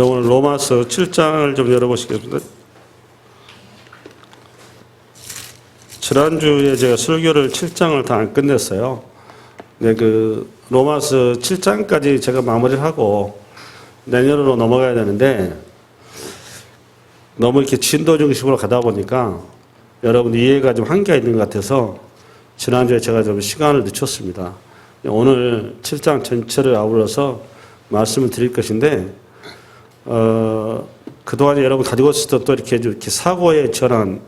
오늘 로마서 7장을 좀 열어보시겠습니다. 지난주에 제가 설교를 7장을 다 안 끝냈어요. 네, 로마서 7장까지 제가 마무리를 하고 내년으로 넘어가야 되는데 너무 이렇게 진도 중심으로 가다 보니까 여러분 이해가 좀 한계가 있는 것 같아서 지난주에 제가 좀 시간을 늦췄습니다. 오늘 7장 전체를 아울러서 말씀을 드릴 것인데, 그동안에 여러분 가지고 있었던 또 이렇게 사고에 전한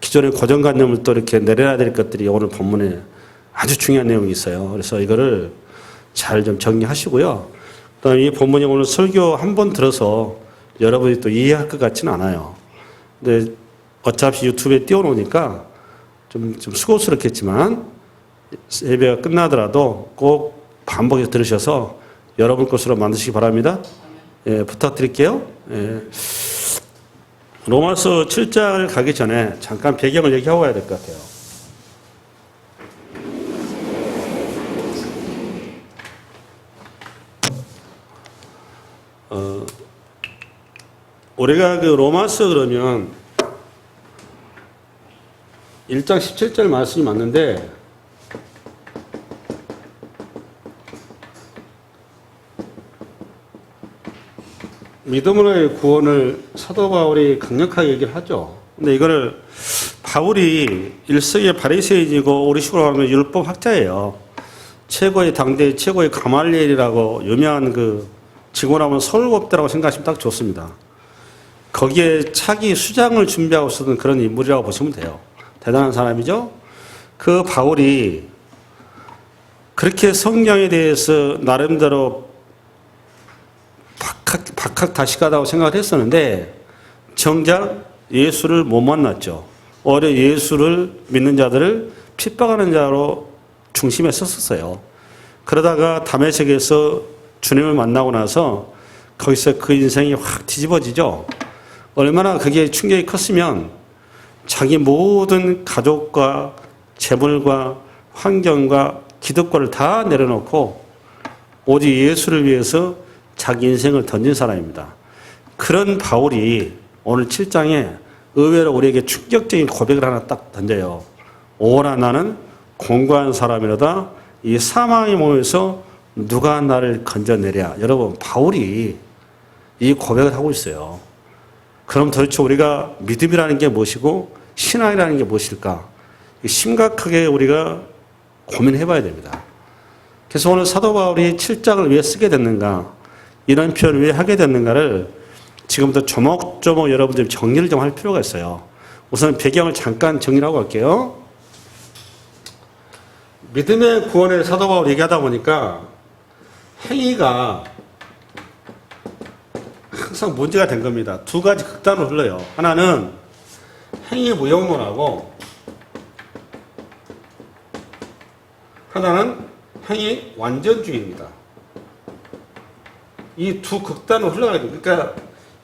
기존의 고정관념을 또 이렇게 내려야 될 것들이 오늘 본문에 아주 중요한 내용이 있어요. 그래서 이거를 잘 좀 정리하시고요. 그다음에 이 본문이 오늘 설교 한 번 들어서 여러분이 또 이해할 것 같지는 않아요. 근데 어차피 유튜브에 띄워놓으니까 좀 수고스럽겠지만 예배가 끝나더라도 꼭 반복해서 들으셔서 여러분 것으로 만드시기 바랍니다. 예, 부탁드릴게요. 예. 로마서 7장을 가기 전에 잠깐 배경을 얘기하고 가야 될 것 같아요. 우리가 로마서 그러면 1장 17절 말씀이 맞는데 믿음으로의 구원을 사도 바울이 강력하게 얘기를 하죠. 근데 이거를 바울이 일석의 바리새인이고 우리 식으로 하면 율법 학자예요. 최고의 당대 최고의 가말리엘이라고 유명한 지고 나면 서울법대라고 생각하시면 딱 좋습니다. 거기에 차기 수장을 준비하고 있었던 그런 인물이라고 보시면 돼요. 대단한 사람이죠. 그 바울이 그렇게 성경에 대해서 나름대로 박학다식하다고 생각을 했었는데 정작 예수를 못 만났죠. 오히려 예수를 믿는 자들을 핍박하는 자로 중심에 섰었어요. 그러다가 다메섹에서 주님을 만나고 나서 거기서 그 인생이 확 뒤집어지죠. 얼마나 그게 충격이 컸으면 자기 모든 가족과 재물과 환경과 기득권을 다 내려놓고 오직 예수를 위해서 자기 인생을 던진 사람입니다. 그런 바울이 오늘 7장에 의외로 우리에게 충격적인 고백을 하나 딱 던져요. 오라 나는 공고한 사람이로다. 이 사망의 몸에서 누가 나를 건져내랴. 여러분 바울이 이 고백을 하고 있어요. 그럼 도대체 우리가 믿음이라는 게 무엇이고 신앙이라는 게 무엇일까? 심각하게 우리가 고민해 봐야 됩니다. 그래서 오늘 사도 바울이 7장을 왜 쓰게 됐는가? 이런 표현을 왜 하게 됐는가를 지금부터 조목조목 여러분들 정리를 좀 할 필요가 있어요. 우선 배경을 잠깐 정리를 하고 갈게요. 믿음의 구원의 사도 바울 얘기하다 보니까 행위가 항상 문제가 된 겁니다. 두 가지 극단으로 흘러요. 하나는 행위 무용론하고 하나는 행위 완전주의입니다. 이 두 극단으로 흘러가게 됩니다. 그러니까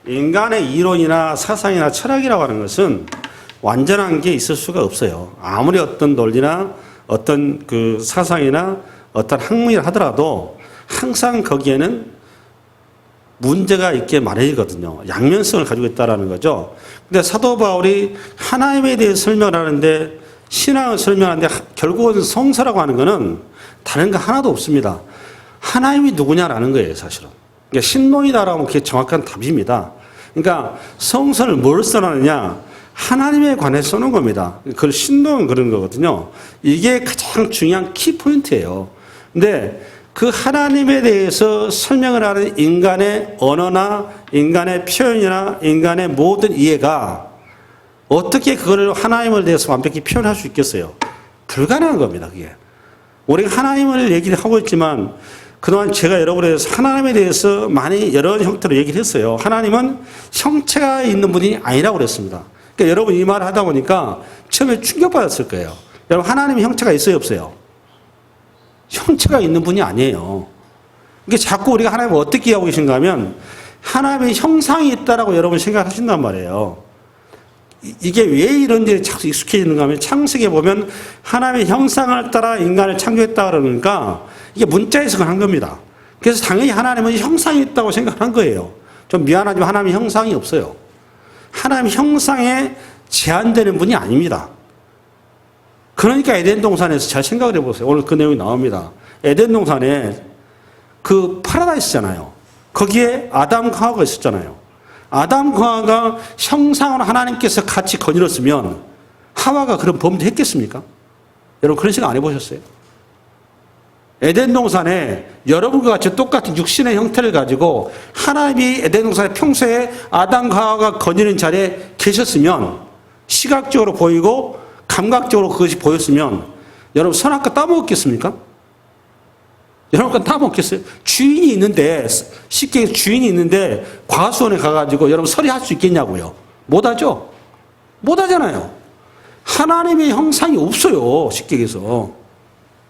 인간의 이론이나 사상이나 철학이라고 하는 것은 완전한 게 있을 수가 없어요. 아무리 어떤 논리나 어떤 사상이나 어떤 학문이라 하더라도 항상 거기에는 문제가 있게 마련이거든요. 양면성을 가지고 있다는 거죠. 근데 사도 바울이 하나님에 대해 설명을 하는데 신앙을 설명하는데 결국은 성서라고 하는 것은 다른 거 하나도 없습니다. 하나님이 누구냐라는 거예요, 사실은. 그러니까 신론이다라고 그게 정확한 답입니다. 그러니까 성서를 뭘 써놨느냐? 하나님에 관해서 써놓은 겁니다. 그걸 신론은 그런 거거든요. 이게 가장 중요한 키포인트예요. 근데 그 하나님에 대해서 설명을 하는 인간의 언어나 인간의 표현이나 인간의 모든 이해가 어떻게 그걸 하나님을 대해서 완벽히 표현할 수 있겠어요? 불가능한 겁니다, 그게. 우리가 하나님을 얘기를 하고 있지만 그동안 제가 여러분에서 하나님에 대해서 많이 여러 형태로 얘기를 했어요. 하나님은 형체가 있는 분이 아니라고 그랬습니다. 그러니까 여러분 이 말을 하다 보니까 처음에 충격받았을 거예요. 여러분 하나님이 형체가 있어요, 없어요? 형체가 있는 분이 아니에요. 이게 자꾸 우리가 하나님을 어떻게 이해하고 계신가 하면 하나님의 형상이 있다라고 여러분 생각하신단 말이에요. 이게 왜 이런지 자꾸 익숙해지는가 하면 창세기에 보면 하나님의 형상을 따라 인간을 창조했다 그러니까 이게 문자 해석을 한 겁니다. 그래서 당연히 하나님은 형상이 있다고 생각한 거예요. 좀 미안하지만 하나님의 형상이 없어요. 하나님 형상에 제한되는 분이 아닙니다. 그러니까 에덴 동산에서 잘 생각을 해보세요. 오늘 그 내용이 나옵니다. 에덴 동산에 그 파라다이스잖아요. 거기에 아담과 하와가 있었잖아요. 아담과 하와가 형상으로 하나님께서 같이 거닐었으면 하와가 그런 범죄 했겠습니까? 여러분 그런 생각 안 해보셨어요? 에덴 동산에 여러분과 같이 똑같은 육신의 형태를 가지고 하나님이 에덴 동산에 평소에 아담과 하와가 거니는 자리에 계셨으면 시각적으로 보이고 감각적으로 그것이 보였으면 여러분 선악과 따먹었겠습니까? 여러분 따먹겠어요? 주인이 있는데 쉽게 주인이 있는데 과수원에 가가지고 여러분 서리할 수 있겠냐고요? 못하죠? 못하잖아요. 하나님의 형상이 없어요. 쉽게 얘기해서.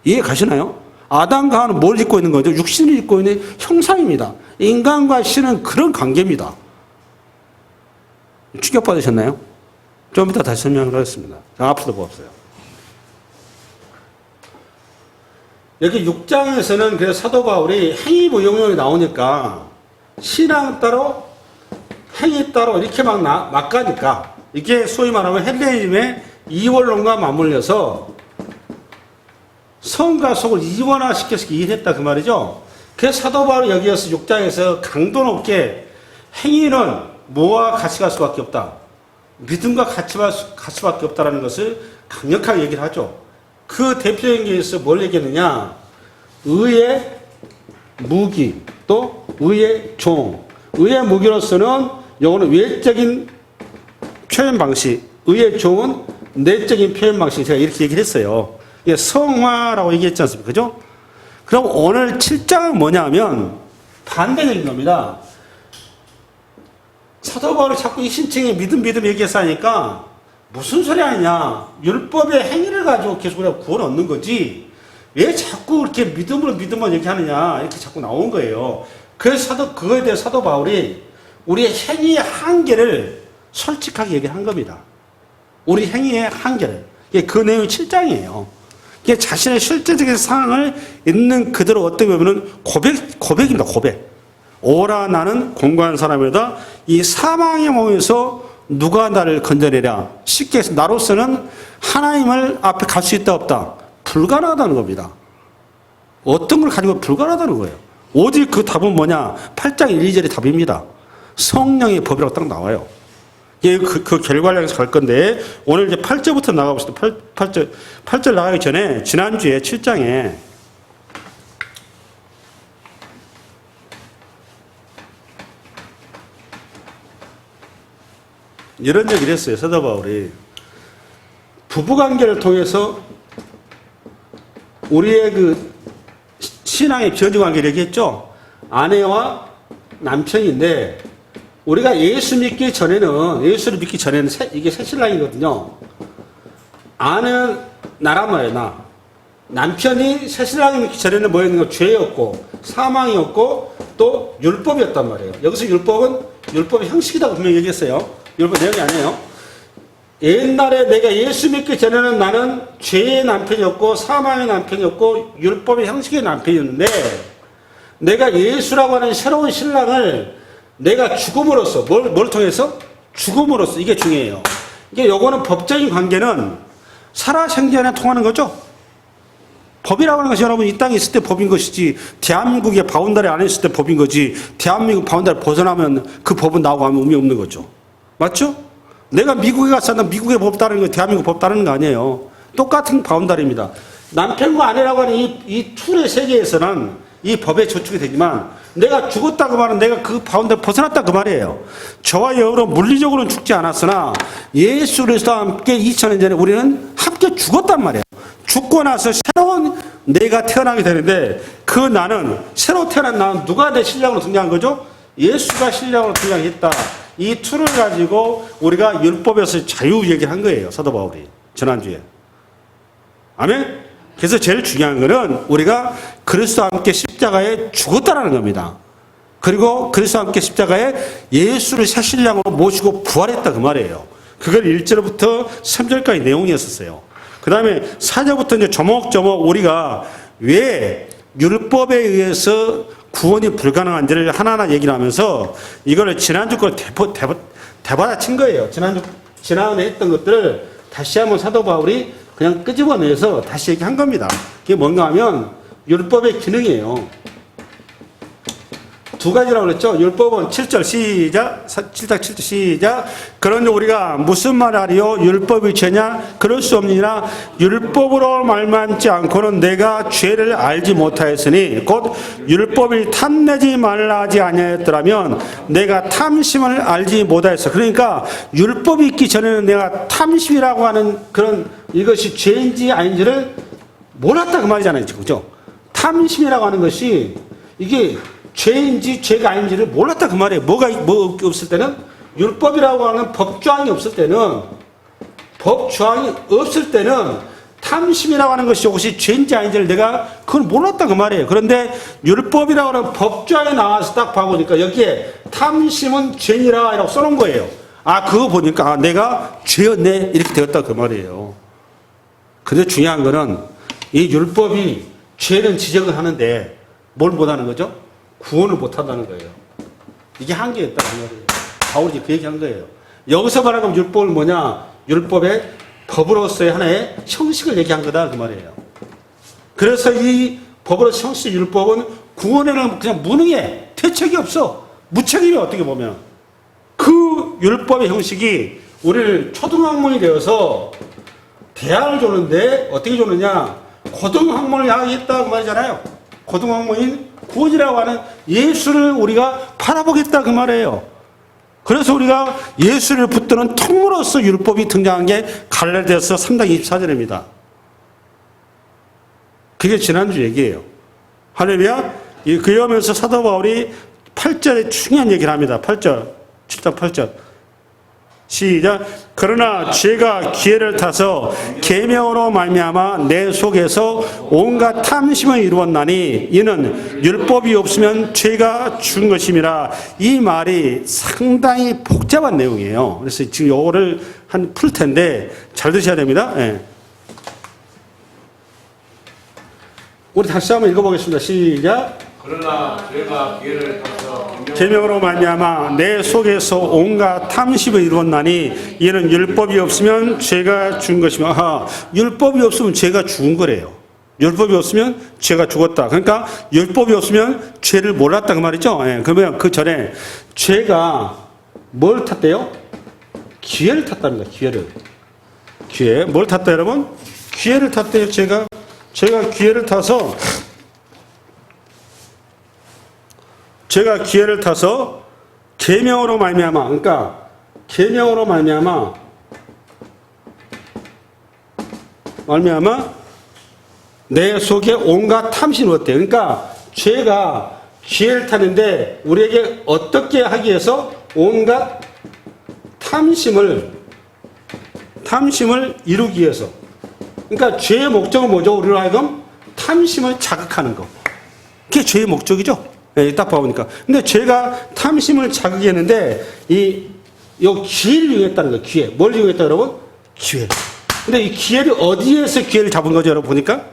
이해 가시나요? 아담과 하와는 뭘 입고 있는 거죠? 육신을 입고 있는 형상입니다. 인간과 신은 그런 관계입니다. 충격받으셨나요? 좀 이따 다시 설명을 하겠습니다. 자, 앞으로 보세요. 여기 6장에서는 그래서 사도 바울이 행위무용론이 나오니까 신앙 따로 행위 따로 이렇게 막 가니까 이게 소위 말하면 헬레니즘의 이원론과 맞물려서 성과 속을 이원화시켜서 이해했다 그 말이죠. 그래서 사도 바울이 여기에서 6장에서 강도 높게 행위는 뭐와 같이 갈 수밖에 없다. 믿음과 같이 갈 수밖에 없다는 것을 강력하게 얘기를 하죠. 그 대표적인 게 있어 뭘 얘기했느냐? 의의 무기, 또 의의 종. 의의 무기로서는 요거는 외적인 표현 방식, 의의 종은 내적인 표현 방식. 제가 이렇게 얘기를 했어요. 이게 성화라고 얘기했지 않습니까? 그죠? 그럼 오늘 7장은 뭐냐면 반대적인 겁니다. 사도 바울이 자꾸 이 신칭에 믿음 얘기해서 하니까 무슨 소리 하냐. 율법의 행위를 가지고 계속 우리가 구원 얻는 거지. 왜 자꾸 이렇게 믿음으로 얘기하느냐. 이렇게 자꾸 나온 거예요. 그래서 그거에 대해 사도 바울이 우리의 행위의 한계를 솔직하게 얘기한 겁니다. 우리 행위의 한계를. 그 내용이 7장이에요. 이게 자신의 실제적인 상황을 있는 그대로 어떻게 보면 고백입니다. 고백. 오라 나는 공고한 사람이다. 이 사망의 몸에서 누가 나를 건져내랴. 쉽게 해서 나로서는 하나님을 앞에 갈 수 있다 없다. 불가능하다는 겁니다. 어떤 걸 가지고 불가능하다는 거예요. 오직 그 답은 뭐냐. 8장 1, 2절이 답입니다. 성령의 법이라고 딱 나와요. 그 결과를 향해서 갈 건데 오늘 이제 8절부터 나가봅시다. 8절 나가기 전에 지난주에 7장에 이런 얘기를 했어요. 사도 바울이 부부관계를 통해서 우리의 그 신앙의 변증관계를 얘기했죠. 아내와 남편인데 우리가 예수를 믿기 전에는 이게 새신랑이거든요. 아내는 나란 말이에요. 나. 남편이 새신랑을 믿기 전에는 뭐였는가? 죄였고 사망이었고 또 율법이었단 말이에요. 여기서 율법의 형식이라고 분명히 얘기했어요. 율법 내용이 아니에요. 옛날에 내가 예수 믿기 전에는 나는 죄의 남편이었고 사망의 남편이었고 율법의 형식의 남편이었는데 내가 예수라고 하는 새로운 신랑을 내가 죽음으로써 뭘 통해서? 죽음으로써. 이게 중요해요. 이게 요거는 법적인 관계는 살아생전에 통하는 거죠. 법이라고 하는 것이 여러분 이 땅에 있을 때 법인 것이지 대한민국의 바운다리 안에 있을 때 법인 거지 대한민국 바운다리 벗어나면 그 법은 나오고 하면 의미 없는 거죠. 맞죠? 내가 미국에 가서 미국의 법 따르는 거 대한민국 법 따르는 거 아니에요. 똑같은 바운다리입니다. 남편과 아내라고 하는 이 툴의 세계에서는 이 법에 저축이 되지만 내가 죽었다 그 말은 내가 그 바운다리 벗어났다 그 말이에요. 저와 여러분 물리적으로는 죽지 않았으나 예수 그리스도와 함께 2000년 전에 우리는 함께 죽었단 말이에요. 죽고 나서 새로운 내가 태어나게 되는데 그 나는 새로 태어난 나는 누가 내 신랑으로 등장한 거죠? 예수가 신랑으로 등장했다. 이 툴을 가지고 우리가 율법에서 자유 얘기를 한 거예요. 사도 바울이 지난주에. 아멘? 그래서 제일 중요한 거는 우리가 그리스도와 함께 십자가에 죽었다라는 겁니다. 그리고 그리스도와 함께 십자가에 예수를 새 신랑으로 모시고 부활했다 그 말이에요. 그걸 1절부터 3절까지 내용이었었어요. 그 다음에 4절부터 이제 조목조목 우리가 왜 율법에 의해서 구원이 불가능한지를 하나하나 얘기를 하면서 이거를 지난주 걸 대받아친 거예요. 지난해 했던 것들을 다시 한번 사도 바울이 그냥 끄집어내서 다시 얘기한 겁니다. 그게 뭔가 하면 율법의 기능이에요. 두 가지라고 그랬죠. 율법은 7절 시작, 7장 7절 시작. 그런데 우리가 무슨 말하리요? 율법이 죄냐? 그럴 수 없느니라. 율법으로 말만지 않고는 내가 죄를 알지 못하였으니 곧 율법이 탐내지 말라 하지 아니하였더라면 내가 탐심을 알지 못하였어. 그러니까 율법이 있기 전에는 내가 탐심이라고 하는 그런 이것이 죄인지 아닌지를 몰랐다 그 말이잖아요. 그죠? 탐심이라고 하는 것이 이게 죄인지 죄가 아닌지를 몰랐다 그 말이에요. 뭐 없을 때는 율법이라고 하는 법조항이 없을 때는 탐심이라고 하는 것이 혹시 죄인지 아닌지를 내가 그걸 몰랐다 그 말이에요. 그런데 율법이라고 하는 법조항이 나와서 딱 봐보니까 여기에 탐심은 죄니라 라고 써놓은 거예요. 아 그거 보니까 내가 죄였네 이렇게 되었다 그 말이에요. 근데 중요한 거는 이 율법이 죄는 지적을 하는데 뭘 못하는 거죠? 구원을 못한다는 거예요. 이게 한계였다는 말이에요. 바울이 그 얘기한 거예요. 여기서 말하는 율법은 뭐냐? 율법의 법으로서의 하나의 형식을 얘기한 거다 그 말이에요. 그래서 이 법으로서 형식 율법은 구원에는 그냥 무능해. 대책이 없어. 무책임해 어떻게 보면. 그 율법의 형식이 우리를 초등학문이 되어서 대학을 줬는데 어떻게 줬느냐? 고등학문을 향했다 그 말이잖아요. 고등학문인 구원이라고 하는 예수를 우리가 바라보겠다 그 말이에요. 그래서 우리가 예수를 붙드는 통으로서 율법이 등장한 게 갈라디아서 3장 24절입니다. 그게 지난주 얘기예요. 할렐루야. 그러면서 사도 바울이 8절에 중요한 얘기를 합니다. 8절, 7장 8절. 시작. 그러나 죄가 기회를 타서 계명으로 말미암아 내 속에서 온갖 탐심을 이루었나니 이는 율법이 없으면 죄가 준 것임이라. 이 말이 상당히 복잡한 내용이에요. 그래서 지금 요거를 한 풀 텐데 잘 드셔야 됩니다. 예. 우리 다시 한번 읽어보겠습니다. 시작. 그러나 죄가 기회를 타서 계명으로 말미암아 내 속에서 온갖 탐심을 이루었나니 이는 율법이 없으면 죄가 준 것이며. 아하, 율법이 없으면 죄가 죽은 거래요. 율법이 없으면 죄가 죽었다. 그러니까 율법이 없으면 죄를 몰랐다 그 말이죠. 예, 그러면 그 전에 죄가 뭘 탔대요? 기회를 탔답니다. 기회. 뭘 탔다 여러분? 기회를 탔대요. 제가 기회를 타서 계명으로 말미암아, 그러니까 계명으로 말미암아 내 속에 온갖 탐심을 얻대요. 그러니까 죄가 기회를 타는데 우리에게 어떻게 하기 위해서 온갖 탐심을 이루기 위해서. 그러니까 죄의 목적은 뭐죠? 우리로 하여금 탐심을 자극하는 거. 그게 죄의 목적이죠. 네, 딱 봐보니까. 근데 죄가 탐심을 자극했는데, 요 기회를 이용했다는 거예요, 기회. 뭘 이용했다, 여러분? 기회. 근데 이 기회를 어디에서 기회를 잡은 거죠, 여러분? 보니까?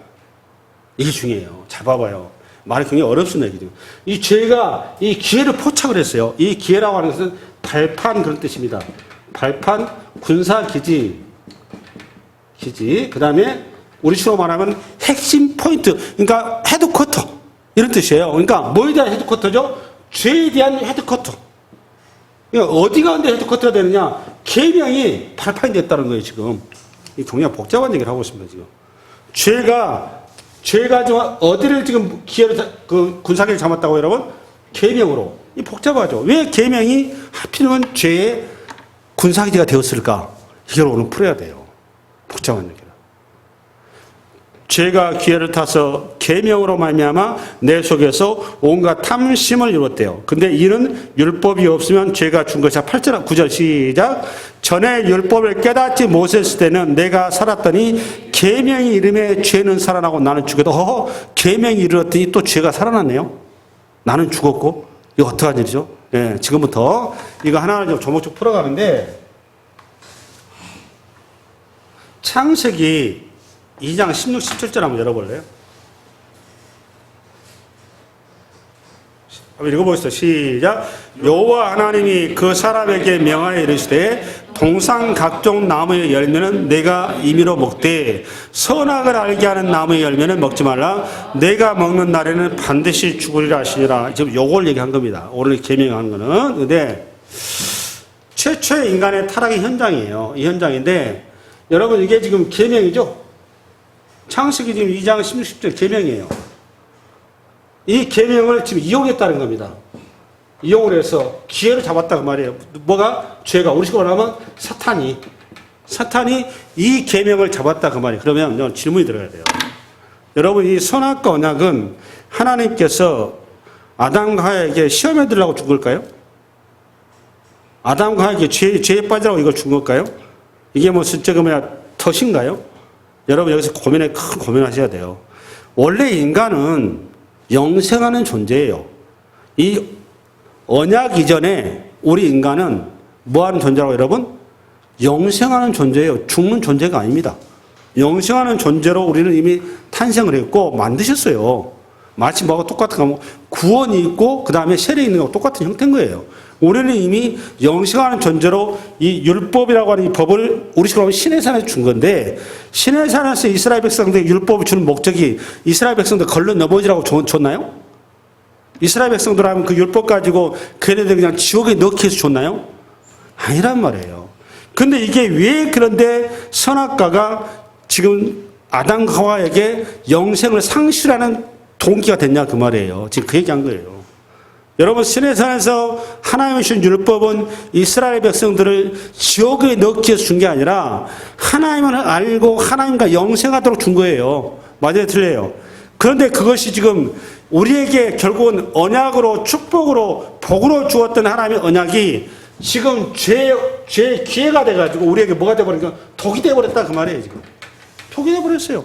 이게 중요해요. 잘 봐봐요. 말이 굉장히 어렵습니다, 이게. 이 죄가 이 기회를 포착을 했어요. 이 기회라고 하는 것은 발판 그런 뜻입니다. 발판, 군사기지. 그 다음에 우리식으로 말하면 핵심 포인트. 그러니까 헤드쿼터. 이런 뜻이에요. 그러니까 뭐에 대한 헤드쿼터죠? 죄에 대한 헤드쿼터. 그러니까 어디가 근데 헤드쿼터가 되느냐? 계명이 발판이 됐다는 거예요, 지금. 이 굉장히 복잡한 얘기를 하고 있습니다, 지금. 죄가 지금 어디를 지금 군사기를 잡았다고 여러분? 계명으로. 이 복잡하죠. 왜 계명이 하필이면 죄의 군사기지가 되었을까? 이걸 오늘 풀어야 돼요. 복잡한 얘기를. 죄가 기회를 타서 계명으로 말미암아 내 속에서 온갖 탐심을 이뤘대요. 근데 이는 율법이 없으면 죄가 준 것이야. 8절 9절 시작. 전에 율법을 깨닫지 못했을 때는 내가 살았더니 계명이 이름에 죄는 살아나고 나는 죽어도 계명이 이르렀더니 또 죄가 살아났네요. 나는 죽었고 이거 어떡한 일이죠? 예, 지금부터 이거 하나하나 좀 조목조목 풀어가는데 창세기 2장 16, 17절 한번 열어볼래요? 한번 읽어보시죠. 시작. 여호와 하나님이 그 사람에게 명하여 이르시되 동산 각종 나무의 열매는 내가 임의로 먹되 선악을 알게 하는 나무의 열매는 먹지 말라. 내가 먹는 날에는 반드시 죽으리라 하시니라. 지금 요걸 얘기한 겁니다. 오늘 계명한 거는. 근데 최초의 인간의 타락의 현장이에요. 이 현장인데 여러분 이게 지금 계명이죠. 창세기 지금 2장 16절 계명이에요. 이 계명을 지금 이용했다는 겁니다. 이용을 해서 기회를 잡았다 그 말이에요. 뭐가? 죄가. 우리 식으로 하면 사탄이 이 계명을 잡았다 그 말이에요. 그러면 질문이 들어가야 돼요. 여러분 이 선악과 언약은 하나님께서 아담과 하와에게 시험에 들으라고 준 걸까요? 아담과 하와에게 죄에 빠지라고 이걸 준 걸까요? 이게 뭐 실제로 뭐야 덫인가요? 여러분 여기서 큰 고민하셔야 돼요. 원래 인간은 영생하는 존재예요. 이 언약 이전에 우리 인간은 뭐하는 존재라고 여러분? 영생하는 존재예요. 죽는 존재가 아닙니다. 영생하는 존재로 우리는 이미 탄생을 했고 만드셨어요. 마치 뭐하고 똑같은 거 구원이 있고 그 다음에 세례 있는 거하고 똑같은 형태인 거예요. 우리는 이미 영생하는 존재로 이 율법이라고 하는 이 법을 우리 식으로 하면 시내산에서 준 건데 시내산에서 이스라엘 백성들에게 율법을 주는 목적이 이스라엘 백성들 걸러 넘어지라고 줬나요? 이스라엘 백성들 하면 그 율법 가지고 걔네들 그냥 지옥에 넣기 위해서 줬나요? 아니란 말이에요. 근데 이게 왜 그런데 선악과가 지금 아담과 하와에게 영생을 상실하는 동기가 됐냐 그 말이에요. 지금 그 얘기한 거예요. 여러분 시내산에서 하나님의 주신 율법은 이스라엘 백성들을 지옥에 넣기 위해서 준 게 아니라 하나님을 알고 하나님과 영생하도록 준 거예요. 맞아요? 틀려요? 그런데 그것이 지금 우리에게 결국은 언약으로 축복으로 복으로 주었던 하나님의 언약이 지금 죄의 기회가 돼가지고 우리에게 뭐가 돼버리니까 독이 돼버렸다 그 말이에요. 지금 독이 돼버렸어요.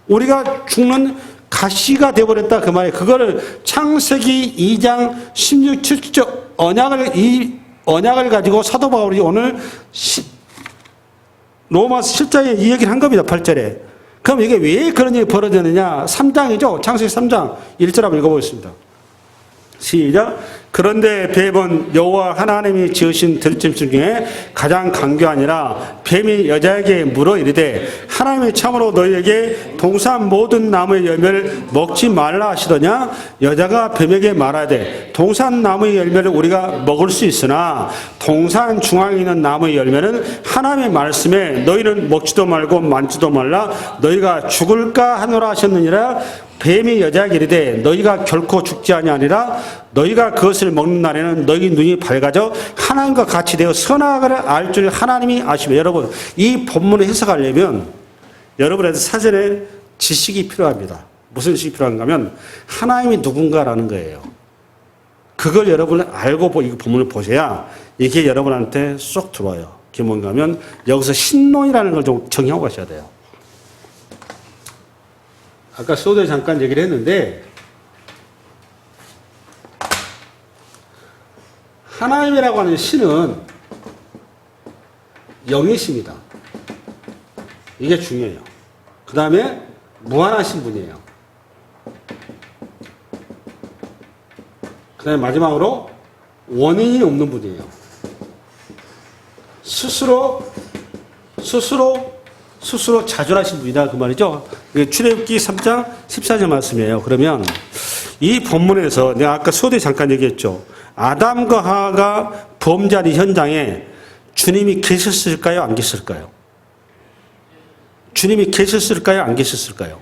우리가 죽는 가시가 되어버렸다 그 말이에요. 그거를 창세기 2장 16, 17절 이 언약을 가지고 사도 바울이 오늘 로마서 7장에 이 얘기를 한 겁니다. 8절에. 그럼 이게 왜 그런 일이 벌어졌느냐? 3장이죠. 창세기 3장 1절 한번 읽어보겠습니다. 시작. 그런데 뱀은 여호와 하나님이 지으신 들짐승 중에 가장 강교하니라. 뱀이 여자에게 물어 이르되 하나님이 참으로 너희에게 동산 모든 나무의 열매를 먹지 말라 하시더냐? 여자가 뱀에게 말하되 동산 나무의 열매를 우리가 먹을 수 있으나 동산 중앙에 있는 나무의 열매는 하나님의 말씀에 너희는 먹지도 말고 만지도 말라 너희가 죽을까 하노라 하셨느니라. 뱀이 여자에게 이르되 너희가 결코 죽지 아니하니라. 너희가 그것을 먹는 날에는 너희 눈이 밝아져 하나님과 같이 되어 선악을 알 줄 하나님이 아시며. 여러분 이 본문을 해석하려면 여러분한테 사전에 지식이 필요합니다. 무슨 지식이 필요한가 하면 하나님이 누군가라는 거예요. 그걸 여러분은 알고 이 본문을 보셔야 이게 여러분한테 쏙 들어와요. 그게 뭔가 하면 여기서 신론이라는 걸 좀 정의하고 가셔야 돼요. 아까 소도에 잠깐 얘기를 했는데 하나님이라고 하는 신은 영이십니다. 이게 중요해요. 그 다음에 무한하신 분이에요. 그 다음에 마지막으로 원인이 없는 분이에요. 스스로 자존하신 분이다 그 말이죠. 출애굽기 3장 14절 말씀이에요. 그러면 이 본문에서 내가 아까 소도에 잠깐 얘기했죠. 아담과 하와가 범죄한 이 현장에 주님이 계셨을까요? 안 계셨을까요? 주님이 계셨을까요? 안 계셨을까요?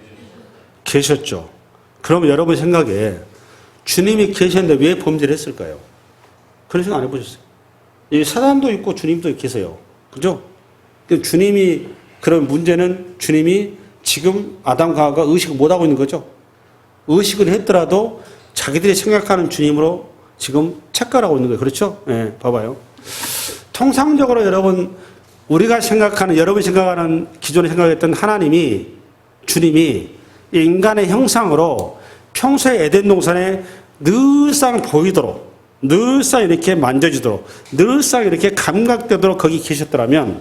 계셨죠. 그러면 여러분 생각에 주님이 계셨는데 왜 범죄를 했을까요? 그런 생각 안 해보셨어요? 이 사단도 있고 주님도 계세요. 그죠? 주님이 그런 문제는 주님이 지금 아담과 하와가 의식을 못하고 있는 거죠. 의식을 했더라도 자기들이 생각하는 주님으로 지금 착각하고 있는 거예요. 그렇죠? 네, 봐봐요. 통상적으로 여러분 우리가 생각하는 여러분이 생각하는 기존에 생각했던 하나님이 주님이 인간의 형상으로 평소에 에덴 동산에 늘상 보이도록 늘상 이렇게 만져지도록 늘상 이렇게 감각되도록 거기 계셨더라면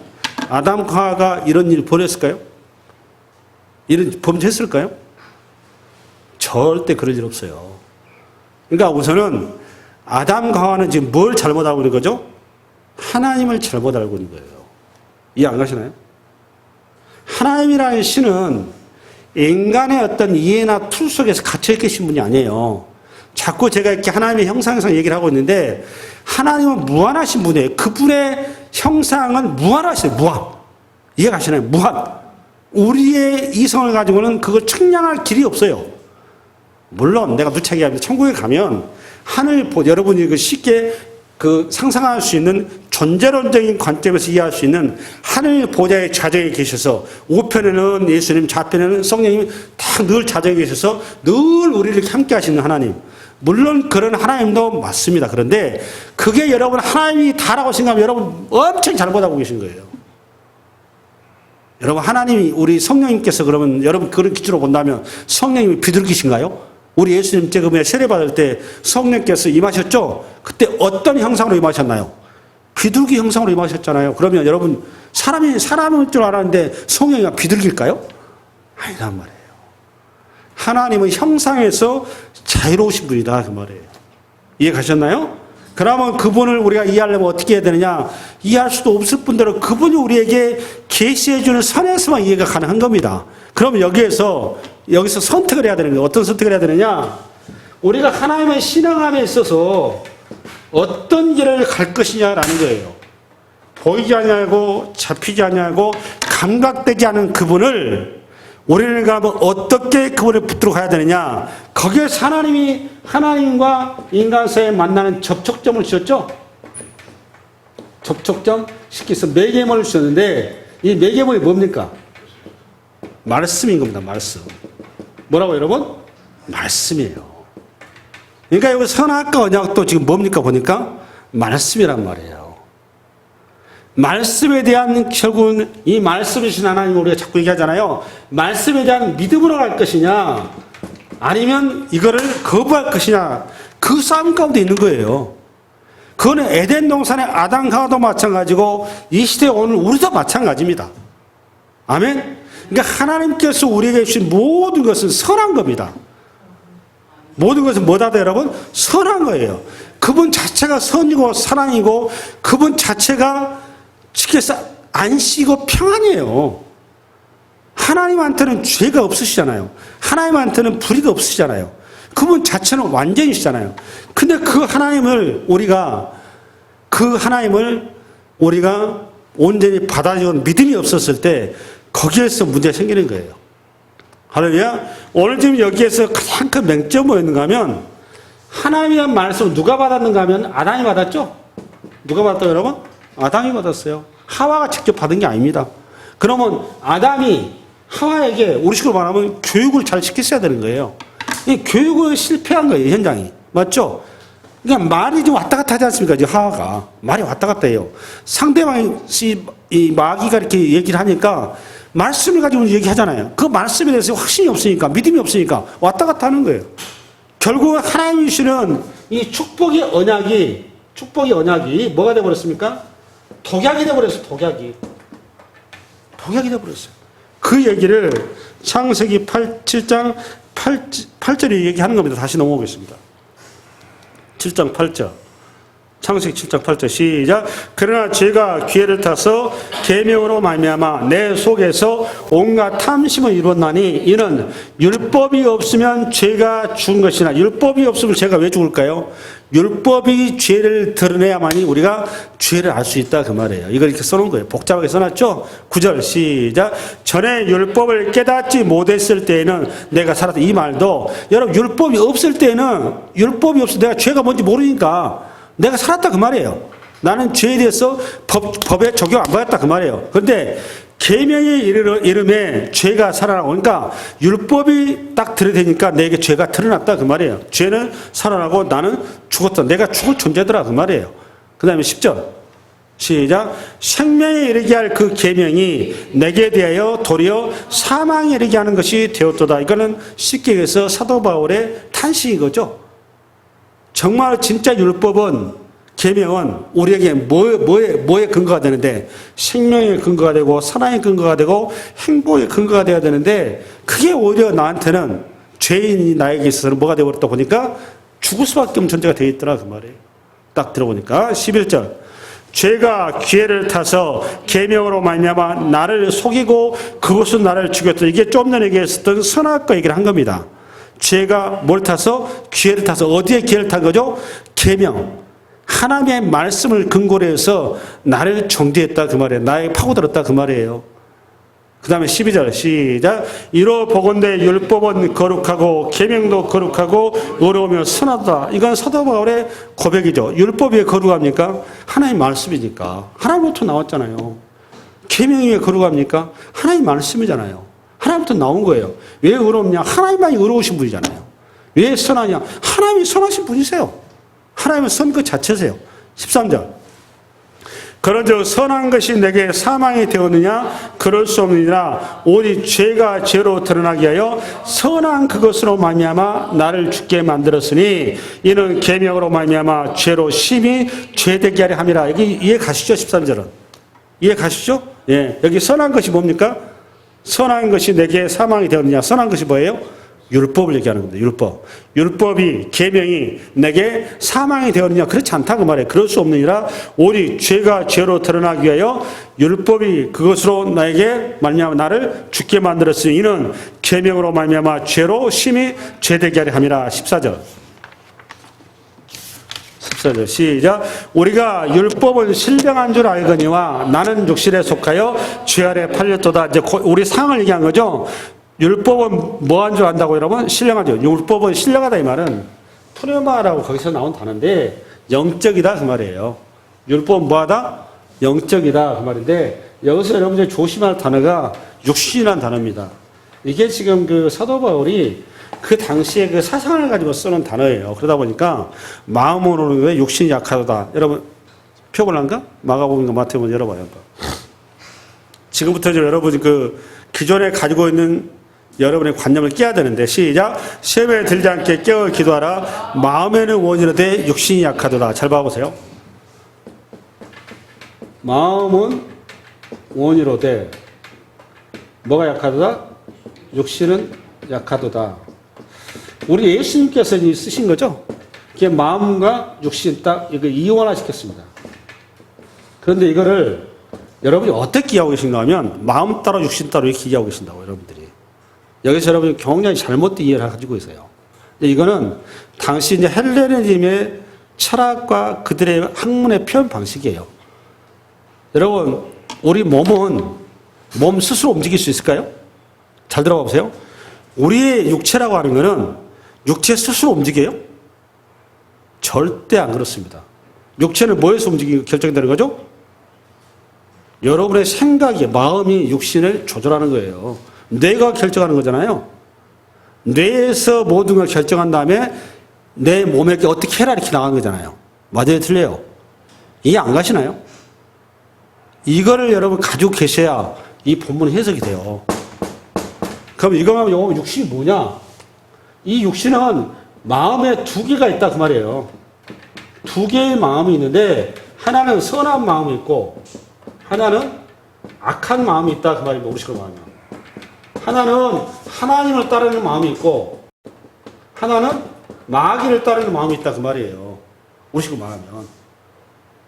아담과 하와가 이런 일을 벌였을까요? 이런 범죄했을까요? 절대 그럴 일 없어요. 그러니까 우선은 아담과 하와는 지금 뭘 잘못 알고 있는 거죠? 하나님을 잘못 알고 있는 거예요. 이해 안 가시나요? 하나님이라는 신은 인간의 어떤 이해나 툴 속에서 갇혀 계신 분이 아니에요. 자꾸 제가 이렇게 하나님의 형상에서 얘기를 하고 있는데 하나님은 무한하신 분이에요. 그분의 형상은 무한하세요. 무한. 이해 가시나요? 무한. 우리의 이성을 가지고는 그걸 측량할 길이 없어요. 물론 내가 누차게 하면 천국에 가면 여러분이 쉽게 상상할 수 있는 존재론적인 관점에서 이해할 수 있는 하늘 보좌의 좌정에 계셔서 우편에는 예수님, 좌편에는 성령님이 다 늘 좌정에 계셔서 늘 우리를 함께 하시는 하나님. 물론 그런 하나님도 맞습니다. 그런데 그게 여러분 하나님이 다라고 생각하면 여러분 엄청 잘못하고 계신 거예요. 여러분 하나님이 우리 성령님께서 그러면 여러분 그런 기준으로 본다면 성령님이 비둘기신가요? 우리 예수님 제금에 세례받을 때 성령께서 임하셨죠? 그때 어떤 형상으로 임하셨나요? 비둘기 형상으로 임하셨잖아요. 그러면 여러분 사람일 줄 알았는데 성령이 비둘기일까요? 아니란 말이에요. 하나님은 형상에서 자유로우신 분이다 그 말이에요. 이해 가셨나요? 그러면 그분을 우리가 이해하려면 어떻게 해야 되느냐? 이해할 수도 없을 뿐더러 그분이 우리에게 계시해 주는 선에서만 이해가 가능한 겁니다. 그럼 여기서 선택을 해야 되는 거예요. 어떤 선택을 해야 되느냐? 우리가 하나님의 신앙함에 있어서 어떤 길을 갈 것이냐라는 거예요. 보이지 않냐고 잡히지 않냐고 감각되지 않은 그분을 우리는 그러면 어떻게 그분을 붙들어 가야 되느냐? 거기에서 하나님이 하나님과 인간 사이에 만나는 접촉점을 주셨죠? 접촉점? 쉽게 해서 매개물을 주셨는데 이 매개물이 뭡니까? 말씀인 겁니다. 말씀. 뭐라고 여러분? 말씀이에요. 그러니까 여기 선악과 언약도 지금 뭡니까 보니까? 말씀이란 말이에요. 말씀에 대한 결국은 이 말씀이신 하나님 우리가 자꾸 얘기하잖아요. 말씀에 대한 믿음으로 갈 것이냐 아니면 이거를 거부할 것이냐 그 싸움 가운데 있는 거예요. 그거는 에덴 동산의 아담과 하와도 마찬가지고 이 시대 오늘 우리도 마찬가지입니다. 아멘. 그러니까 하나님께서 우리에게 주신 모든 것은 선한 겁니다. 모든 것은 뭐다 여러분? 선한 거예요. 그분 자체가 선이고 사랑이고 그분 자체가 쉽게 안식이고 평안이에요. 하나님한테는 죄가 없으시잖아요. 하나님한테는 불의가 없으시잖아요. 그분 자체는 완전이시잖아요. 근데 그 하나님을 우리가 온전히 받아들이는 믿음이 없었을 때 거기에서 문제가 생기는 거예요. 할렐루야. 오늘 지금 여기에서 가장 큰 맹점이 뭐였는가 하면 하나님의 말씀을 누가 받았는가 하면 아담이 받았죠? 누가 받았다고 여러분? 아담이 받았어요. 하와가 직접 받은 게 아닙니다. 그러면 아담이 하와에게 우리식으로 말하면 교육을 잘 시켰어야 되는 거예요. 이 교육을 실패한 거예요. 현장이. 맞죠? 그러니까 말이 좀 왔다 갔다 하지 않습니까? 이제 하와가. 말이 왔다 갔다 해요. 상대방이 이 마귀가 이렇게 얘기를 하니까 말씀을 가지고 얘기하잖아요. 그 말씀에 대해서 확신이 없으니까 믿음이 없으니까 왔다 갔다 하는 거예요. 결국 하나님이 주시는 이 축복의 언약이 뭐가 되어버렸습니까? 독약이 되어버렸어요. 독약이 되어버렸어요. 그 얘기를 창세기 7장 8절에 얘기하는 겁니다. 다시 넘어오겠습니다. 7장 8절. 창세기 7장 8절 시작. 그러나 죄가 기회를 타서 계명으로 말미암아 내 속에서 온갖 탐심을 이뤘나니 이는 율법이 없으면 죄가 죽은 것이나 율법이 없으면 죄가 왜 죽을까요? 율법이 죄를 드러내야만이 우리가 죄를 알 수 있다 그 말이에요. 이걸 이렇게 써놓은 거예요. 복잡하게 써놨죠? 9절 시작. 전에 율법을 깨닫지 못했을 때에는 내가 살았다. 이 말도 여러분 율법이 없을 때는 율법이 없어 내가 죄가 뭔지 모르니까 내가 살았다 그 말이에요. 나는 죄에 대해서 법에 적용 안 받았다 그 말이에요. 그런데 계명의 이름에 죄가 살아나오니까 율법이 딱 들이대니까 내게 죄가 드러났다 그 말이에요. 죄는 살아나고 나는 죽었다. 내가 죽을 존재더라 그 말이에요. 그 다음에 10절 시작. 생명에 이르게 할 그 계명이 내게 대하여 도리어 사망에 이르게 하는 것이 되었도다. 이거는 쉽게 얘기해서 사도 바울의 탄식인 거죠. 정말 진짜 율법은 계명은 우리에게 뭐에 근거가 되는데 생명의 근거가 되고 사랑의 근거가 되고 행복의 근거가 되어야 되는데 그게 오히려 나한테는 죄인이 나에게 있어서는 뭐가 되어버렸다 보니까 죽을 수밖에 없는 존재가 되어 있더라 그 말이에요. 딱 들어보니까 11절 죄가 기회를 타서 계명으로 말미암아 나를 속이고 그것은 나를 죽였다. 이게 좀 전에 얘기했었던 선악과 얘기를 한 겁니다. 죄가 뭘 타서 기회를 타서 어디에 기회를 탄 거죠? 계명. 하나님의 말씀을 근거로 해서 나를 정죄했다 그 말이에요. 나에게 파고들었다 그 말이에요. 그 다음에 12절 시작. 이로 보건대 율법은 거룩하고 계명도 거룩하고 의로우며 선하다. 이건 사도 바울의 고백이죠. 율법이 왜 거룩합니까? 하나님 말씀이니까. 하나님부터 나왔잖아요. 계명이 왜 거룩합니까? 하나님 말씀이잖아요. 하나님부터 나온 거예요. 왜 의롭냐? 하나님만이 의로우신 분이잖아요. 왜 선하냐? 하나님이 선하신 분이세요. 하나님은 선 그 자체세요. 13절 그런즉 선한 것이 내게 사망이 되었느냐? 그럴 수 없느니라. 오직 죄가 죄로 드러나게 하여 선한 그것으로 말미암아 나를 죽게 만들었으니 이는 계명으로 말미암아 죄로 심히 죄되게 하려 함이라. 여기 이해 가시죠? 13절은 이해 가시죠? 예, 여기 선한 것이 뭡니까? 선한 것이 내게 사망이 되었느냐? 선한 것이 뭐예요? 율법을 얘기하는 겁니다. 율법. 율법이, 계명이 내게 사망이 되었느냐? 그렇지 않다 그 말이에요. 그럴 수 없느니라. 오직 죄가 죄로 드러나기 위하여 율법이 그것으로 나에게 말미암아 나를 죽게 만들었으니 이는 계명으로 말미암아 죄로 심히 죄되게 하려 함이라. 14절. 14절 시작. 우리가 율법은 신령한 줄 알거니와 나는 육신에 속하여 죄 아래 팔렸도다. 이제 우리 상을 얘기한 거죠. 율법은 뭐한 줄 안다고 여러분? 신령하죠. 율법은 신령하다 이 말은 프레마라고 거기서 나온 단어인데 영적이다 그 말이에요. 율법은 뭐하다? 영적이다 그 말인데 여기서 여러분들이 조심할 단어가 육신이라는 단어입니다. 이게 지금 그 사도 바울이 그 당시에 그 사상을 가지고 쓰는 단어예요. 그러다 보니까 마음으로는 육신이 약하다. 여러분 표본란가? 마가복음인가 마태복음 열어봐요. 한번. 지금부터 여러분이 그 기존에 가지고 있는 여러분의 관념을 깨야 되는데 시작. 시험에 들지 않게 깨어 기도하라. 마음에는 원이로되 육신이 약하도다. 잘 봐보세요. 마음은 원이로되 뭐가 약하도다? 육신은 약하도다. 우리 예수님께서 쓰신 거죠. 이게 마음과 육신 딱 이거 이원화시켰습니다. 그런데 이거를 여러분이 어떻게 이해하고 계신가 하면 마음 따로 육신 따로 이렇게 이해하고 계신다고 여러분들이. 여기서 여러분이 굉장히 잘못된 이해를 가지고 있어요. 근데 이거는 당시 이제 헬레니즘의 철학과 그들의 학문의 표현 방식이에요. 여러분, 우리 몸은 몸 스스로 움직일 수 있을까요? 잘 들어봐 보세요. 우리의 육체라고 하는 거는 육체 스스로 움직여요? 절대 안 그렇습니다. 육체는 뭐에서 움직이고 결정되는 거죠? 여러분의 생각이, 마음이 육신을 조절하는 거예요. 뇌가 결정하는 거잖아요. 뇌에서 모든 걸 결정한 다음에 내 몸에게 어떻게 해라 이렇게 나가는 거잖아요. 맞아요? 틀려요? 이해 안 가시나요? 이거를 여러분 가지고 계셔야 이 본문 해석이 돼요. 그럼 이거 하면 요거 육신이 뭐냐? 이 육신은 마음에 두 개가 있다 그 말이에요. 두 개의 마음이 있는데 하나는 선한 마음이 있고 하나는 악한 마음이 있다 그 말입니다. 우리식으로 말하면. 하나는 하나님을 따르는 마음이 있고 하나는 마귀를 따르는 마음이 있다 그 말이에요. 우리식으로 말하면.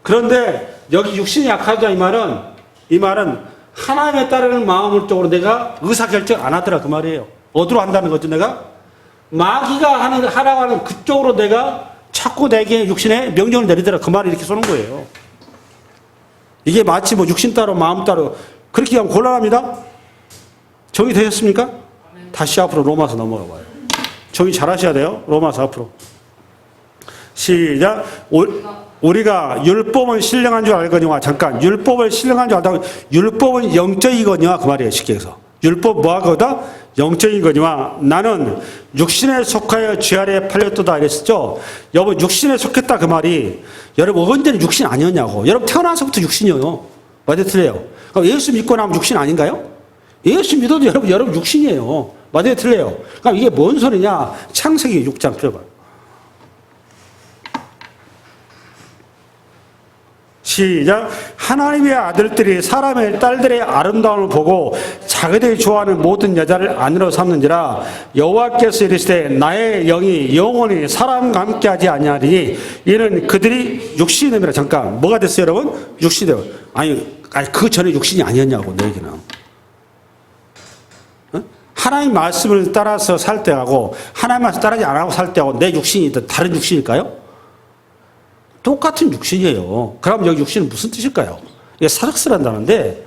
그런데 여기 육신이 약하다 이 말은 하나님에 따르는 마음을 쪽으로 내가 의사결정 안 하더라 그 말이에요. 어디로 한다는 거죠 내가? 마귀가 하라고 하는 그쪽으로 내가 자꾸 내게 육신에 명령을 내리더라 그 말을 이렇게 쏘는 거예요. 이게 마치 뭐 육신 따로 마음 따로 그렇게 하면 곤란합니다. 정리되셨습니까? 다시 앞으로 로마서 넘어가 봐요. 정리 잘 하셔야 돼요. 로마서 앞으로. 시작. 우리가 율법은 신령한 줄 알거니와 잠깐 율법을 신령한 줄 알다고 율법은 영적이거니와 그 말이에요. 쉽게 해서. 율법 뭐하거다? 영적이거니와 나는 육신에 속하여 죄 아래 팔렸도다 이랬었죠. 여러분 육신에 속했다 그 말이 여러분 언제는 육신 아니었냐고. 여러분 태어나서부터 육신이에요. 맞아요? 틀려요? 그럼 예수 믿고 나면 육신 아닌가요? 예수 믿어도 여러분 육신이에요. 맞아요? 틀려요? 그럼 이게 뭔 소리냐? 창세기 6장 펴봐. 시작. 하나님의 아들들이 사람의 딸들의 아름다움을 보고 자기들이 좋아하는 모든 여자를 아내로 삼는지라. 여호와께서 이르시되 나의 영이 영원히 사람과 함께하지 아니하리니 이는 그들이 육신이라. 잠깐, 뭐가 됐어요 여러분? 육신이 되어. 아니 그 전에 육신이 아니었냐고 내 얘기는. 하나님 말씀을 따라서 살 때하고 하나님 말씀 따르지 안 하고 살 때하고 내 육신이 다른 육신일까요? 똑같은 육신이에요. 그럼 여기 육신은 무슨 뜻일까요? 이게 사륵스란다는데,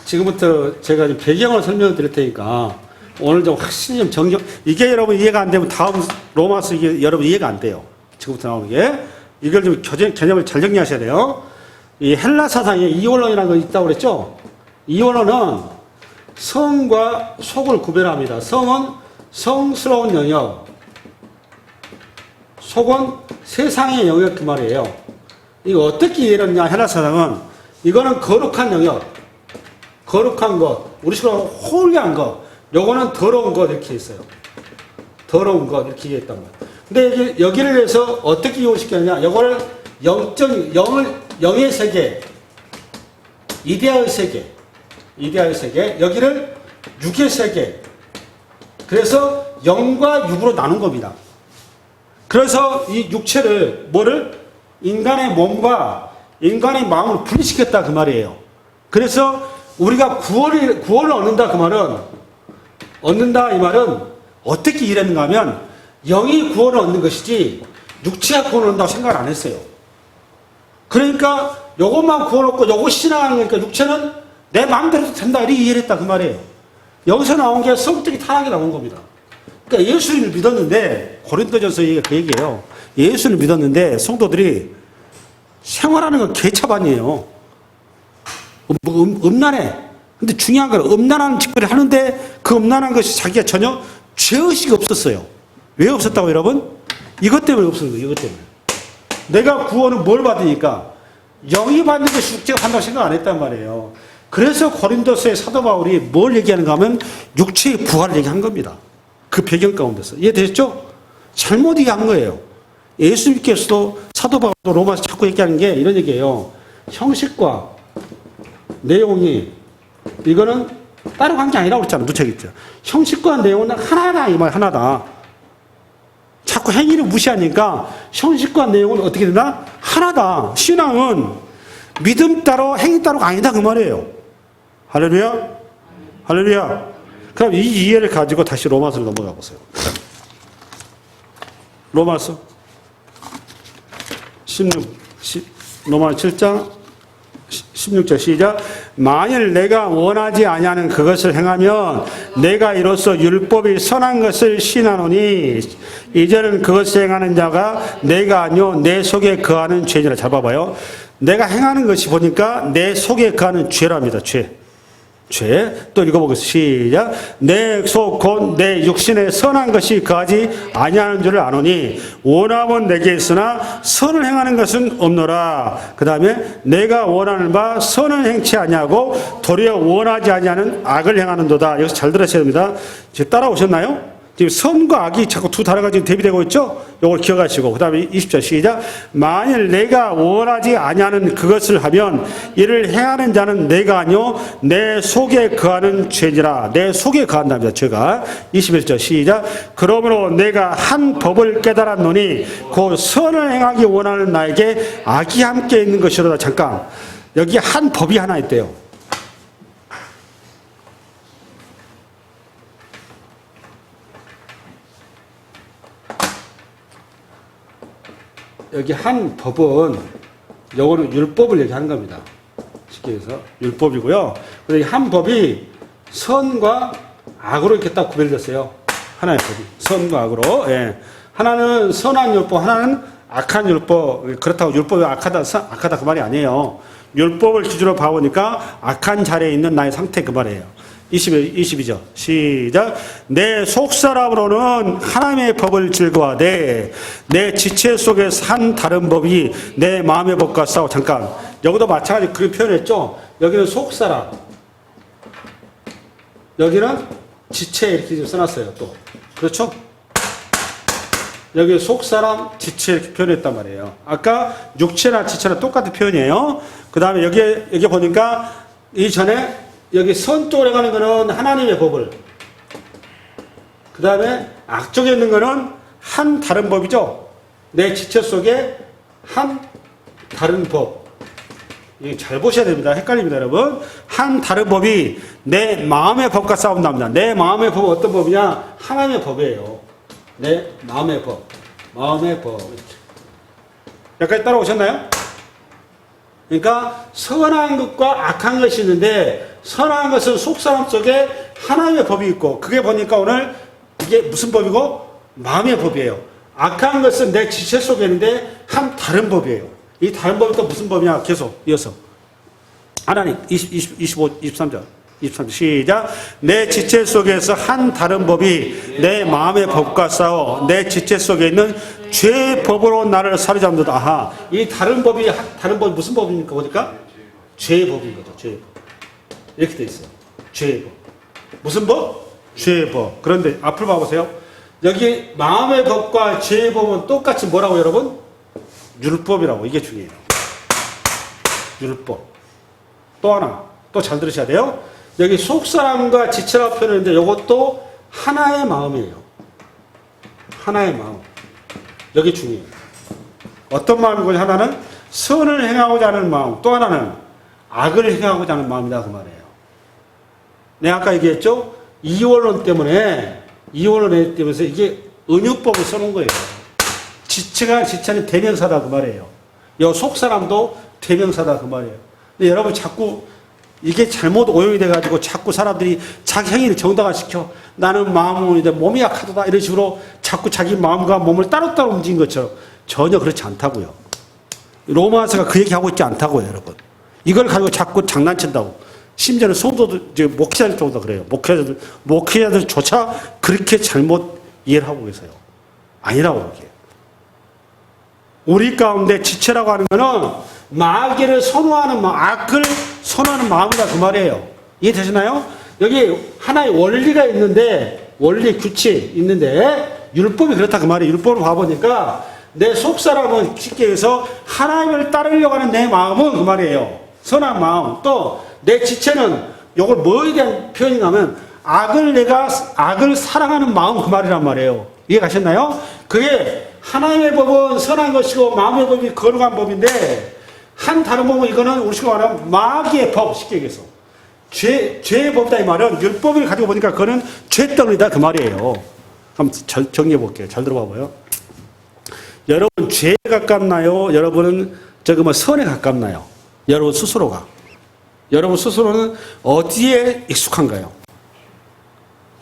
지금부터 제가 배경을 설명을 드릴 테니까 오늘 좀 확실히 좀 정정, 이게 여러분 이해가 안 되면 다음 로마서 이게 여러분 이해가 안 돼요. 지금부터 나오는 게. 이걸 좀 개념을 잘 정리하셔야 돼요. 이 헬라 사상에 이원론이라는 거 있다고 그랬죠? 이원론은 성과 속을 구별합니다. 성은 성스러운 영역, 속은 세상의 영역 그 말이에요. 이거 어떻게 이해를 했냐, 헬라 사상은. 이거는 거룩한 영역, 거룩한 것, 우리 식으로 홀리한 것, 요거는 더러운 것 이렇게 있어요. 더러운 것 이렇게 얘기했단 말이에요. 근데 여기를 해서 어떻게 이용시켰냐, 요거를 영의 세계, 이데아의 세계, 이데아의 세계, 여기를 육의 세계. 그래서 영과 육으로 나눈 겁니다. 그래서 이 육체를 뭐를 인간의 몸과 인간의 마음을 분리시켰다 그 말이에요. 그래서 우리가 구원을 얻는다 그 말은, 얻는다 이 말은 어떻게 이해했는가 하면 영이 구원을 얻는 것이지 육체가 구원을 얻는다고 생각을 안 했어요. 그러니까 요것만 구원 얻고 요거 신앙하는 거니까 육체는 내 마음대로 된다 이렇게 이해를 했다 그 말이에요. 여기서 나온 게 성적인 타락이 나온 겁니다. 그러니까 예수님을 믿었는데, 고린도전서 얘기가 그 얘기예요. 예수를 믿었는데 성도들이 생활하는 건 개차반이에요. 음란해. 근데 중요한 건 음란한 짓거리를 하는데 그 음란한 것이 자기가 전혀 죄의식이 없었어요. 왜 없었다고 여러분? 이것 때문에 없었는 거예요. 이것 때문에. 내가 구원을 뭘 받으니까 영이 받는 것이 육체가 받는다고 생각 안 했단 말이에요. 그래서 고린도서의 사도 바울이 뭘 얘기하는가 하면 육체의 부활을 얘기한 겁니다. 그 배경 가운데서. 이해되셨죠? 잘못 이해한 거예요. 예수님께서도 사도 바울도 로마서 자꾸 얘기하는 게 이런 얘기예요. 형식과 내용이 이거는 따로 간 게 아니라고 그랬잖아요. 누책있죠. 형식과 내용은 하나다 이 말, 하나다. 자꾸 행위를 무시하니까 형식과 내용은 어떻게 되나? 하나다. 신앙은 믿음 따로 행위 따로가 아니다 그 말이에요. 할렐루야? 할렐루야? 그럼 이 이해를 가지고 다시 로마서로 넘어가 보세요. 로마서 16, 로마 7장 16절 시작. 만일 내가 원하지 아니하는 그것을 행하면 내가 이로써 율법이 선한 것을 신하노니 이제는 그것을 행하는 자가 내가 아니요 내 속에 거하는 죄니라. 잘 봐봐요. 내가 행하는 것이 보니까 내 속에 거하는 죄랍니다. 죄. 또 읽어보겠습니다. 시작. 내 속 곧 내 육신에 선한 것이 거하지 아니하는 줄을 아노니 원함은 내게 있으나 선을 행하는 것은 없노라. 그 다음에 내가 원하는 바 선을 행치 아니하고 도리어 원하지 아니하는 악을 행하는도다. 여기서 잘 들으셔야 됩니다. 지금 따라오셨나요? 지금 선과 악이 자꾸 두 단어가 지금 대비되고 있죠? 이걸 기억하시고. 그 다음에 20절 시작. 만일 내가 원하지 아니하는 그것을 하면 이를 행하는 자는 내가 아니요 내 속에 거하는 죄니라. 내 속에 거한답니다. 죄가. 21절 시작. 그러므로 내가 한 법을 깨달았노니 곧 선을 행하기 원하는 나에게 악이 함께 있는 것이로다. 잠깐. 여기 한 법이 하나 있대요. 여기 한 법은, 요거는 율법을 얘기한 겁니다. 쉽게 해서 율법이고요. 그리고 한 법이 선과 악으로 이렇게 딱 구별됐어요. 하나의 법이 선과 악으로. 예. 하나는 선한 율법, 하나는 악한 율법. 그렇다고 율법이 악하다 그 말이 아니에요. 율법을 기준으로 봐보니까 악한 자리에 있는 나의 상태 그 말이에요. 22절 시작. 내 속사람으로는 하나님의 법을 즐거워하되 내 지체 속에서 한 다른 법이 내 마음의 법과 싸워. 잠깐, 여기도 마찬가지 그렇게 표현했죠. 여기는 속사람, 여기는 지체 이렇게 써놨어요. 또 그렇죠? 여기 속사람, 지체 이렇게 표현했단 말이에요. 아까 육체나 지체나 똑같은 표현이에요. 그 다음에 여기 보니까 이전에 여기 선 쪽으로 가는 거는 하나님의 법을, 그 다음에 악쪽에 있는 거는 한 다른 법이죠. 내 지체 속에 한 다른 법. 이게 잘 보셔야 됩니다. 헷갈립니다, 여러분. 한 다른 법이 내 마음의 법과 싸운답니다. 내 마음의 법은 어떤 법이냐? 하나님의 법이에요. 내 마음의 법. 마음의 법. 여기까지 따라오셨나요? 그러니까 선한 것과 악한 것이 있는데 선한 것은 속사람 속에 하나님의 법이 있고 그게 보니까 오늘 이게 무슨 법이고? 마음의 법이에요. 악한 것은 내 지체 속에 있는데 한 다른 법이에요. 이 다른 법이 또 무슨 법이냐? 계속 이어서. 하나님 25, 23절. 23절 시작. 내 지체 속에서 한 다른 법이 내 마음의 법과 싸워 내 지체 속에 있는 죄의 법으로 나를 사로잡는다. 아하. 이 다른 법이 무슨 법입니까? 보니까 죄의 법인 거죠. 죄의 법. 이렇게 돼 있어요. 죄의 법. 무슨 법? 죄의 법. 그런데 앞을 봐보세요. 여기 마음의 법과 죄의 법은 똑같이 뭐라고 여러분? 율법이라고. 이게 중요해요. 율법. 또 하나. 또 잘 들으셔야 돼요. 여기 속사람과 지체라고 표현했는데 이것도 하나의 마음이에요. 하나의 마음. 여기 중요해요. 어떤 마음이고 하나는 선을 행하고자 하는 마음. 또 하나는 악을 행하고자 하는 마음이다. 그 말이에요. 내가 아까 얘기했죠? 이원론 때문에 이게 은유법을 써놓은 거예요. 지체는 대명사다. 그 말이에요. 이 속사람도 대명사다. 그 말이에요. 근데 여러분 자꾸 이게 잘못 오용이 돼가지고 자꾸 사람들이 자기 행위를 정당화시켜. 나는 마음은 몸이 약하다. 이런 식으로 자꾸 자기 마음과 몸을 따로따로 움직인 것처럼 전혀 그렇지 않다고요. 로마서가 그 얘기하고 있지 않다고요, 여러분. 이걸 가지고 자꾸 장난친다고. 심지어는 성도들, 목회자들 정도 그래요. 목회자들조차 그렇게 잘못 이해를 하고 계세요. 아니라고, 이게. 우리 가운데 지체라고 하는 거는 마귀를 선호하는 마음, 악을 선호하는 마음이다. 그 말이에요. 이해되시나요? 여기 하나의 원리가 있는데, 원리, 규칙 있는데, 율법이 그렇다. 그 말이에요. 율법을 봐보니까, 내 속사람은 쉽게 해서 하나님을 따르려고 하는 내 마음은 그 말이에요. 선한 마음. 또, 내 지체는, 이걸 뭐에 대한 표현이냐면, 악을 사랑하는 마음 그 말이란 말이에요. 이해 가셨나요? 그게 하나님의 법은 선한 것이고, 마음의 법이 거룩한 법인데, 한 다른 법은 이거는 우리가 말하면 마귀의 법, 쉽게 얘기해서. 죄의 법이다 이 말은 율법을 가지고 보니까 그거는 죄덩이다 그 말이에요. 한번 정리해 볼게요. 잘 들어봐봐요. 여러분 죄에 가깝나요? 여러분은 선에 가깝나요? 여러분 스스로가. 여러분 스스로는 어디에 익숙한가요?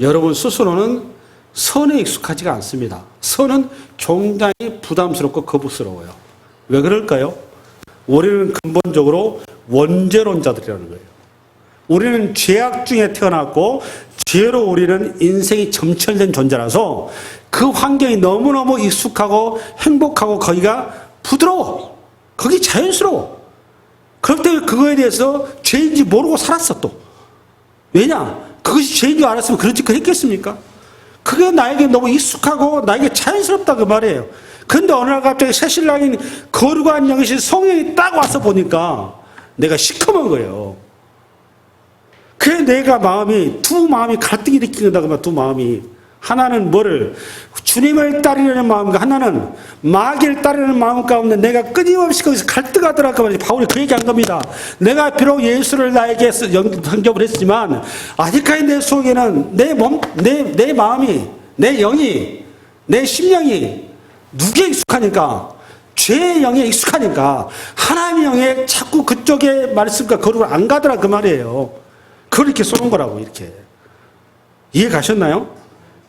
여러분 스스로는 선에 익숙하지가 않습니다. 선은 굉장히 부담스럽고 거부스러워요. 왜 그럴까요? 우리는 근본적으로 원죄론자들이라는 거예요. 우리는 죄악 중에 태어났고 죄로 우리는 인생이 점철된 존재라서 그 환경이 너무너무 익숙하고 행복하고 거기가 부드러워. 거기 자연스러워. 그럴 때 그거에 대해서 죄인지 모르고 살았어 또. 왜냐? 그것이 죄인 줄 알았으면 그런 짓을 했겠습니까? 그게 나에게 너무 익숙하고 나에게 자연스럽다 그 말이에요. 근데 어느 날 갑자기 새신랑인 거룩한 영신 성령이 딱 와서 보니까 내가 시커먼 거예요. 그래 내가 두 마음이 갈등이 일으킨다 그 말, 두 마음이. 하나는 뭐를? 주님을 따르려는 마음과 하나는 마귀를 따르려는 마음 가운데 내가 끊임없이 거기서 갈등하더라 그 말이지. 바울이 그 얘기한 겁니다. 내가 비록 예수를 나에게 영접을 했지만 아직까지 내 속에는 내 마음이, 내 영이, 내 심령이 누구에 익숙하니까? 죄의 영에 익숙하니까 하나님의 영에 자꾸 그쪽의 말씀과 거룩을 안 가더라 그 말이에요. 그걸 이렇게 쏘는 거라고 이렇게. 이해 가셨나요?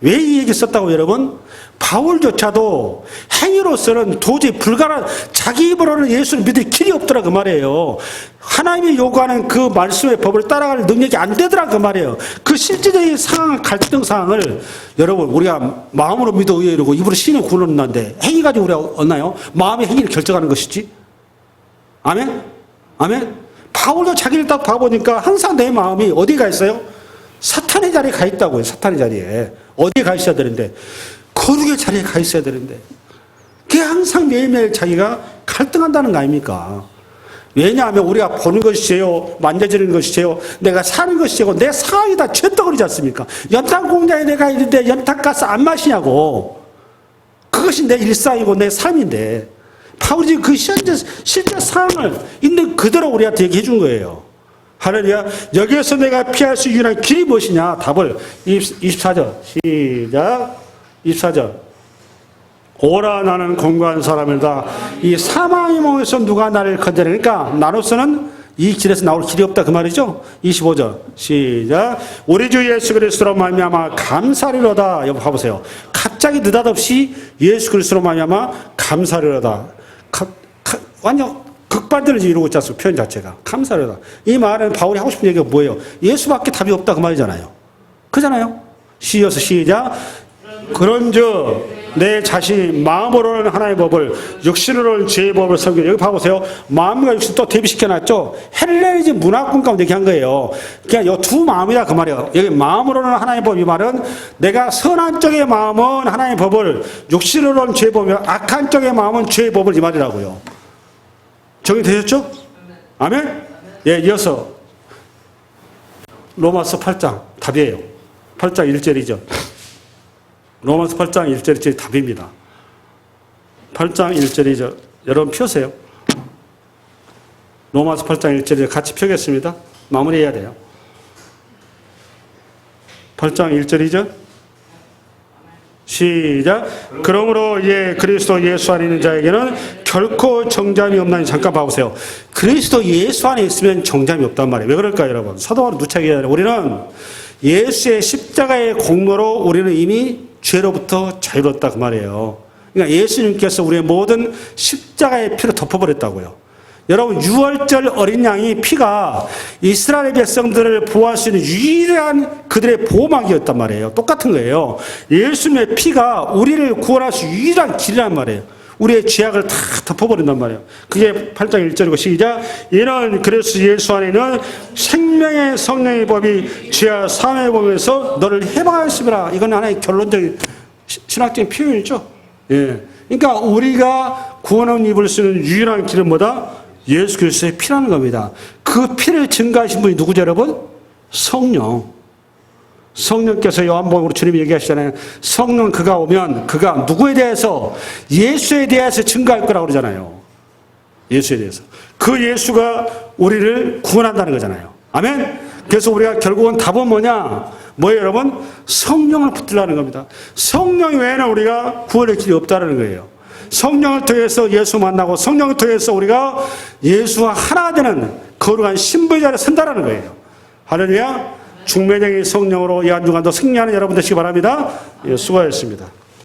왜 이 얘기 썼다고 여러분? 바울조차도 행위로서는 도저히 불가능한, 자기 입으로는 예수를 믿을 길이 없더라 그 말이에요. 하나님이 요구하는 그 말씀의 법을 따라갈 능력이 안 되더라 그 말이에요. 그 실제적인 상황, 갈등 상황을 여러분 우리가 마음으로 믿어 의에 이르고 입으로 신을 구원한다는데 행위 가지고 우리가 얻나요? 마음의 행위를 결정하는 것이지. 아멘? 아멘? 바울도 자기를 딱 봐보니까 항상 내 마음이 어디에 가 있어요? 사탄의 자리에 가 있다고요. 사탄의 자리에. 어디에 가 있어야 되는데 거룩의 자리에 가 있어야 되는데 그게 항상 매일매일 자기가 갈등한다는 거 아닙니까? 왜냐하면 우리가 보는 것이 죄요, 만져지는 것이 죄요, 내가 사는 것이 죄고 내 상황이 다 죄떡거리지 않습니까? 연탄 공장에 내가 있는데 연탄가스 안 마시냐고. 그것이 내 일상이고 내 삶인데 바울이 지금 그 실제 상황을 있는 그대로 우리한테 얘기해 준 거예요. 할렐루야. 여기에서 내가 피할 수 유일한 길이 무엇이냐? 답을 24절 시작. 24절 오라 나는 공고한 사람이다. 이 사망의 몸에서 누가 나를 건져내. 그러니까 나로서는 이 길에서 나올 길이 없다 그 말이죠. 25절 시작. 우리 주 예수 그리스도로 말미암아 감사리로다. 여보 봐보세요. 갑자기 느닷없이 예수 그리스도로 말미암아 감사리로다. 완전 극반대로 이루고 있지 않습니까? 표현 자체가 감사리로다. 이 말은 바울이 하고 싶은 얘기가 뭐예요? 예수밖에 답이 없다 그 말이잖아요. 그잖아요. 시여서 시작. 그런즉 내 자신이 마음으로는 하나님의 법을 육신으로는 죄의 법을 섬기는. 여기 봐보세요. 마음과 육신 또 대비시켜놨죠. 헬레니즘 문화권 가운데 얘기한 거예요. 그냥 이 두 마음이다 그 말이에요. 여기 마음으로는 하나님의 법 이 말은 내가 선한 쪽의 마음은 하나님의 법을, 육신으로는 죄의 법이며 악한 쪽의 마음은 죄의 법을 이 말이라고요. 정리되셨죠? 아멘? 예, 이어서 로마서 8장 답이에요. 8장 1절이죠. 로마서 8장 1절이 답입니다. 8장 1절이죠. 여러분 펴세요. 로마서 8장 1절을 같이 펴겠습니다. 마무리해야 돼요. 8장 1절이죠. 시작. 그러므로 그리스도 예수 안에 있는 자에게는 결코 정잠이 없나니. 잠깐 봐보세요. 그리스도 예수 안에 있으면 정잠이 없단 말이에요. 왜 그럴까요, 여러분? 사도 바울은 누차 얘기하잖아요. 우리는 예수의 십자가의 공로로 우리는 이미 죄로부터 자유롭다 그 말이에요. 그러니까 예수님께서 우리의 모든 십자가의 피를 덮어버렸다고요. 여러분, 유월절 어린 양이 피가 이스라엘 백성들을 보호할 수 있는 유일한 그들의 보호막이었단 말이에요. 똑같은 거예요. 예수님의 피가 우리를 구원할 수 있는 유일한 길이란 말이에요. 우리의 죄악을 다 덮어버린단 말이에요. 그게 8장 1절이고 시작. 이는 그래서 예수 안에는 생명의 성령의 법이 죄와 사함의 법에서 너를 해방하였음이라. 이건 하나의 결론적인 신학적인 표현이죠. 예. 그러니까 우리가 구원을 입을 수 있는 유일한 길은 뭐다? 예수 그리스도의 피라는 겁니다. 그 피를 증가하신 분이 누구죠, 여러분? 성령. 성령께서 요한복음으로 주님이 얘기하시잖아요. 성령 그가 오면 그가 누구에 대해서? 예수에 대해서 증거할 거라고 그러잖아요. 예수에 대해서. 그 예수가 우리를 구원한다는 거잖아요. 아멘? 그래서 우리가 결국은 답은 뭐냐? 뭐예요, 여러분? 성령을 붙들라는 겁니다. 성령 외에는 우리가 구원의 길이 없다는 거예요. 성령을 통해서 예수 만나고 성령을 통해서 우리가 예수와 하나 되는 거룩한 신부의 자리에 선다라는 거예요. 할렐루야. 중매쟁이 성령으로 이 한 주간도 승리하는 여러분 되시기 바랍니다. 예, 수고하셨습니다.